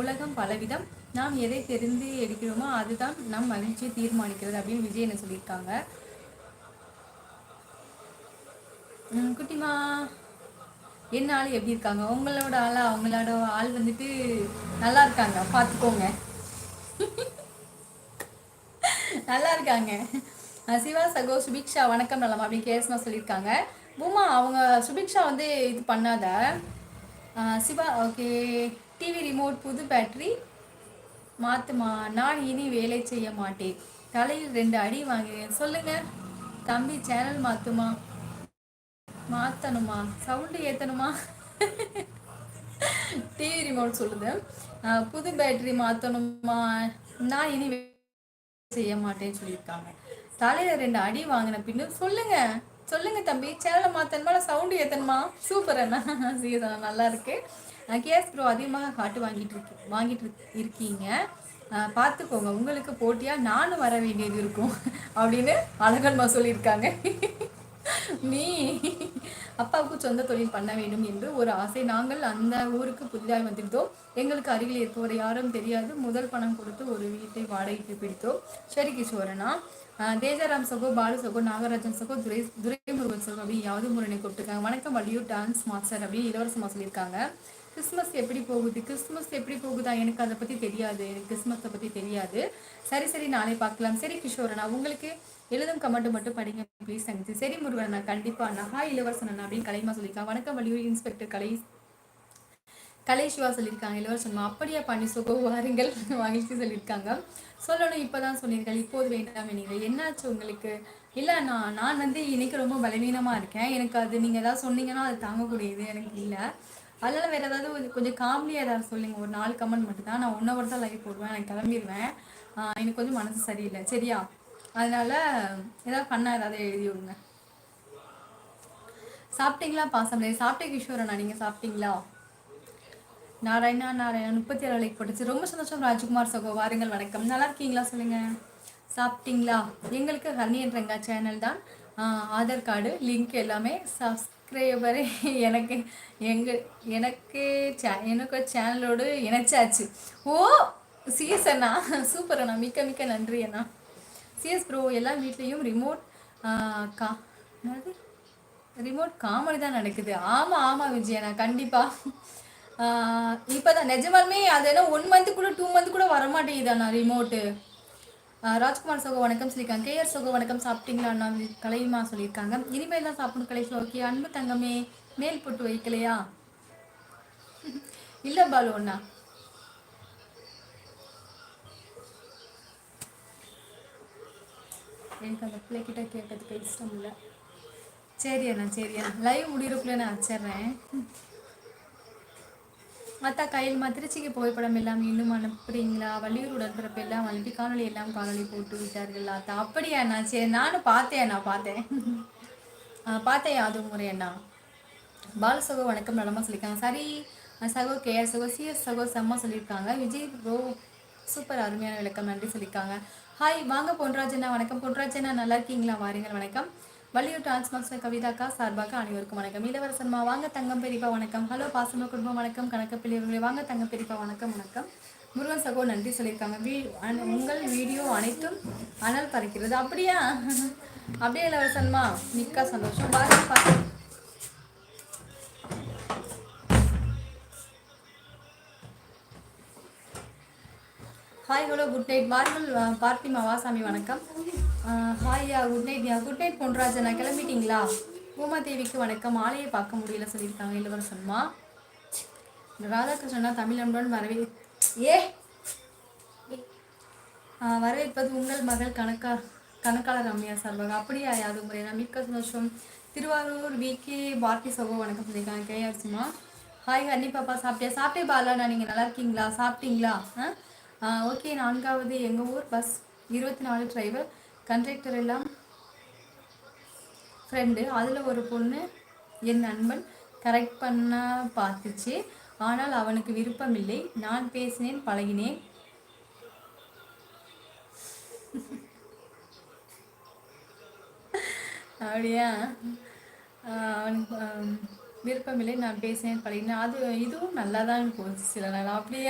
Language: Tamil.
உலகம் பலவிதம், நாம் எதை தெரிந்து எடுக்கிறோமோ அதுதான் நம் மகிழ்ச்சியை தீர்மானிக்கிறது அப்படின்னு விஜய் என்ன சொல்லியிருக்காங்க. குட்டிமா என்ன ஆள் எப்படி இருக்காங்க? உங்களோட ஆளா? அவங்களோட ஆள் வந்துட்டு நல்லா இருக்காங்க, பார்த்துக்கோங்க. நல்லா இருக்காங்க. சிவா சகோ சுபிக்ஷா வணக்கம் நலம் அப்படின்னு கேஸ்மா சொல்லியிருக்காங்க. பூமா அவங்க சுபிக்ஷா வந்து இது பண்ணாத. சிவா ஓகே. டிவி ரிமோட் புது பேட்டரி மாத்துமா, நான் இனி வேலை செய்ய மாட்டேன், தலையில் 2 அடி வாங்கினேன். சொல்லுங்க தம்பி, சேனல் மாத்துமா, மாத்தணுமா, சவுண்டு ஏத்தணுமா? டிவி ரிமோட் சொல்லுது புது பேட்டரி மாத்தணுமா, நான் இனி செய்ய மாட்டேன்னு சொல்லியிருக்காங்க. தலையில 2 அடி வாங்கின பின்னு சொல்லுங்க சொல்லுங்க தம்பி, சேனலை மாத்தணுமா சவுண்டு ஏத்தணுமா? சூப்பர் அண்ணா, சீதா நல்லா இருக்கு. கேஸ் ப்ரோ அதிகமாக காட்டு வாங்கிட்டு இருக்கீங்க, பார்த்துக்கோங்க, உங்களுக்கு போட்டியா நானும் வர வேண்டியது இருக்கும் அப்படின்னு அழகன்மா சொல்லியிருக்காங்க. நீ அப்பாவுக்கு சொந்த தொழில் பண்ண வேண்டும் என்று ஒரு ஆசை. நாங்கள் அந்த ஊருக்கு புதிதாக வந்துவிட்டோம். எங்களுக்கு அருகில் இருப்பவர் யாரும் தெரியாது. முதல் பணம் கொடுத்து ஒரு வீட்டை வாடகைக்கு பிடித்தோம். சரி கிஷோரனா, தேஜாராம் சகோ, பாலு சகோ, நாகராஜன் சகோ, துரைமுருகன் சகோ அப்படி யாவது முரணை கொடுத்துருக்காங்க. வணக்கம் வள்ளியூர் டான்ஸ் மாஸ்டர் அப்படின்னு இளவரசமா சொல்லியிருக்காங்க. கிறிஸ்மஸ் எப்படி போகுது? கிறிஸ்மஸ் எப்படி போகுதா? எனக்கு அதை பற்றி தெரியாது, எனக்கு கிறிஸ்மஸை பற்றி தெரியாது. சரி நாளை பார்க்கலாம். சரி கிஷோரனா, உங்களுக்கு எழுதும் கமெண்ட் மட்டும் படிங்க ப்ளீஸ் தங்கச்சி. சரி முருகன், நான் கண்டிப்பா நகா இளவரசன் அப்படின்னு கலைமா சொல்லியிருக்காங்க. வணக்கம் வள்ளியூர் இன்ஸ்பெக்டர் கலை சிவா சொல்லியிருக்காங்க. இளவரசன் அப்படியா பண்ணி சுகோ வாருங்கள் மகிழ்ச்சி சொல்லியிருக்காங்க. சொல்லணும் இப்போதான் சொன்னீர்கள், இப்போது வேண்டாம் நீங்கள், என்னாச்சு உங்களுக்கு? இல்லை நான் வந்து இன்னைக்கு ரொம்ப பலவீனமாக இருக்கேன், எனக்கு அது நீங்கள் ஏதாவது சொன்னீங்கன்னா அது தாங்கக்கூடியது எனக்கு இல்லை. அதனால வேறு ஏதாவது கொஞ்சம் காமெடியாக ஏதாவது சொல்லுங்கள். ஒரு 4 கமெண்ட் மட்டும் தான், நான் 1 hour தான் லைவ் போடுவேன், எனக்கு கிளம்பிடுவேன். எனக்கு கொஞ்சம் மனசு சரியில்லை சரியா, அதனால ஏதாவது பண்ண ஏதாவது எழுதி விடுங்க. சாப்பிட்டீங்களா பாசம்? சாப்பிட்டே கிஷோரண்ணா, நீங்கள் சாப்பிட்டீங்களா? நாராயணா 37 லைக் போட்டுச்சு, ரொம்ப சந்தோஷம். ராஜ்குமார் சகோ வாருங்கள் வணக்கம், நல்லா இருக்கீங்களா சொல்லுங்க. சாப்பிட்டீங்களா? எங்களுக்கு ஹனி என்றங்க சேனல் தான், ஆதார் கார்டு லிங்க் எல்லாமே சப்ஸ்கிரைபரு எனக்கு எனக்கு சேனலோடு இணைச்சாச்சு. ஓ சிஎஸ் அண்ணா, சூப்பர் அண்ணா, மிக்க மிக்க நன்றி அண்ணா. சிஎஸ் ப்ரோ, எல்லா வீட்லேயும் ரிமோட் காமெடி தான் நடக்குது. ஆமாம் விஜயண்ணா, கண்டிப்பாக. இப்போதான் நிஜமாலுமே அது என்ன 1 month கூட 2 month கூட வரமாட்டேங்குதாண்ணா ரிமோட்டு. ராஜ்குமார் சகோ வணக்கம் சொல்லியிருக்காங்க. கேஆர் சகோ வணக்கம், சாப்பிட்டீங்களா அண்ணா? கலைமா சொல்லியிருக்காங்க. இனிமேல் தான் சாப்பிடணும் கலைமா. ஓகே அன்பு தங்கமே, மேல் போட்டு வைக்கலையா? இல்லை பாலு அண்ணா, எனக்கு அந்த பிள்ளைகிட்ட கேட்கறதுக்கு இஷ்டம் இல்லை. சரி அண்ணா, லைவ் முடிகிறக்குள்ளே நான் வச்சிட்றேன். அத்தா கையில்மா, திருச்சிக்கு புகைப்படம் எல்லாம் இன்னும் அனுப்புறீங்களா? வள்ளியூர் உடன்பிறப்பு எல்லாம் அனுப்பி காணொலி போட்டு விட்டார்கள் அத்தா. அப்படியா அண்ணா? சரி, நானும் பார்த்தேன் பார்த்தேன் அது முறை அண்ணா. பால சகோ வணக்கம் நலமா சொல்லியிருக்காங்க. சரி சகோ, கேஆர் சகோ, சிஎஸ் சகோ செம்மா சொல்லியிருக்காங்க. விஜய் ப்ரோ சூப்பர், அருமையான விளக்கம், நன்றி சொல்லியிருக்காங்க. ஹாய் வாங்க பொன்ராஜண்ணா, வணக்கம் பொன்ராஜண்ணா, நல்லா இருக்கீங்களா? வாருங்கள் வணக்கம். வள்ளியூர் டிரான்ஸ்மாஸ்டர் கவிதாக்கா சார்பாக அனைவருக்கும் வணக்கம். இளவரசன்மா வாங்க தங்கம் பெரியப்பா வணக்கம். ஹலோ பாசம குடும்பம் வணக்கம். கணக்கப்பிள்ளைவர்களே வாங்க தங்கம் பெரியப்பா வணக்கம். முருகன் சகோ நன்றி சொல்லியிருக்காங்க. உங்கள் வீடியோ அனைத்தும் அனல் பறக்கிறது. அப்படியே இளவரசன்மா, மிக்க சந்தோஷம். வாங்க ஹாய் ஹலோ குட் நைட். வாருங்கள் பார்த்திமா வாசாமி வணக்கம். ஹாய் குட் நைட் பொன்ராஜனா, கிளம்பிட்டீங்களா? பூமா தேவிக்கு வணக்கம். ஆலையை பார்க்க முடியல சொல்லியிருக்காங்க. இளவரசன்மா. ராதாகிருஷ்ணனா தமிழன்புடன் வரவேற்பது உங்கள் மகள் கணக்காளர் ரம்யா சார்பாக. அப்படியா யாது முறையா, மிக்க சந்தோஷம். திருவாரூர் விகே பார்த்தி சகோ வணக்கம் சொல்லியிருக்காங்க. கேஆர்சிமா ஹாய் ஹன்னி பாப்பா, சாப்பிட்டே பாலாண்ணா, நீங்கள் நல்லா இருக்கீங்களா? சாப்பிட்டீங்களா? ஓகே. 4வது எங்கள் ஊர் பஸ் 24 டிரைவர் கண்டக்டர் எல்லாம் ஃப்ரெண்டு, அதில் ஒரு பொண்ணு என் நண்பன் கரெக்ட் பண்ண பார்த்துச்சு, ஆனால் அவனுக்கு விருப்பமில்லை. நான் பேசினேன், பழகினேன். அப்படியா? அவனுக்கு விருப்பமில்லை, நான் பேசினேன், பழகினேன். இதுவும் நல்லா தான் போச்சு சில நாள். அப்படியே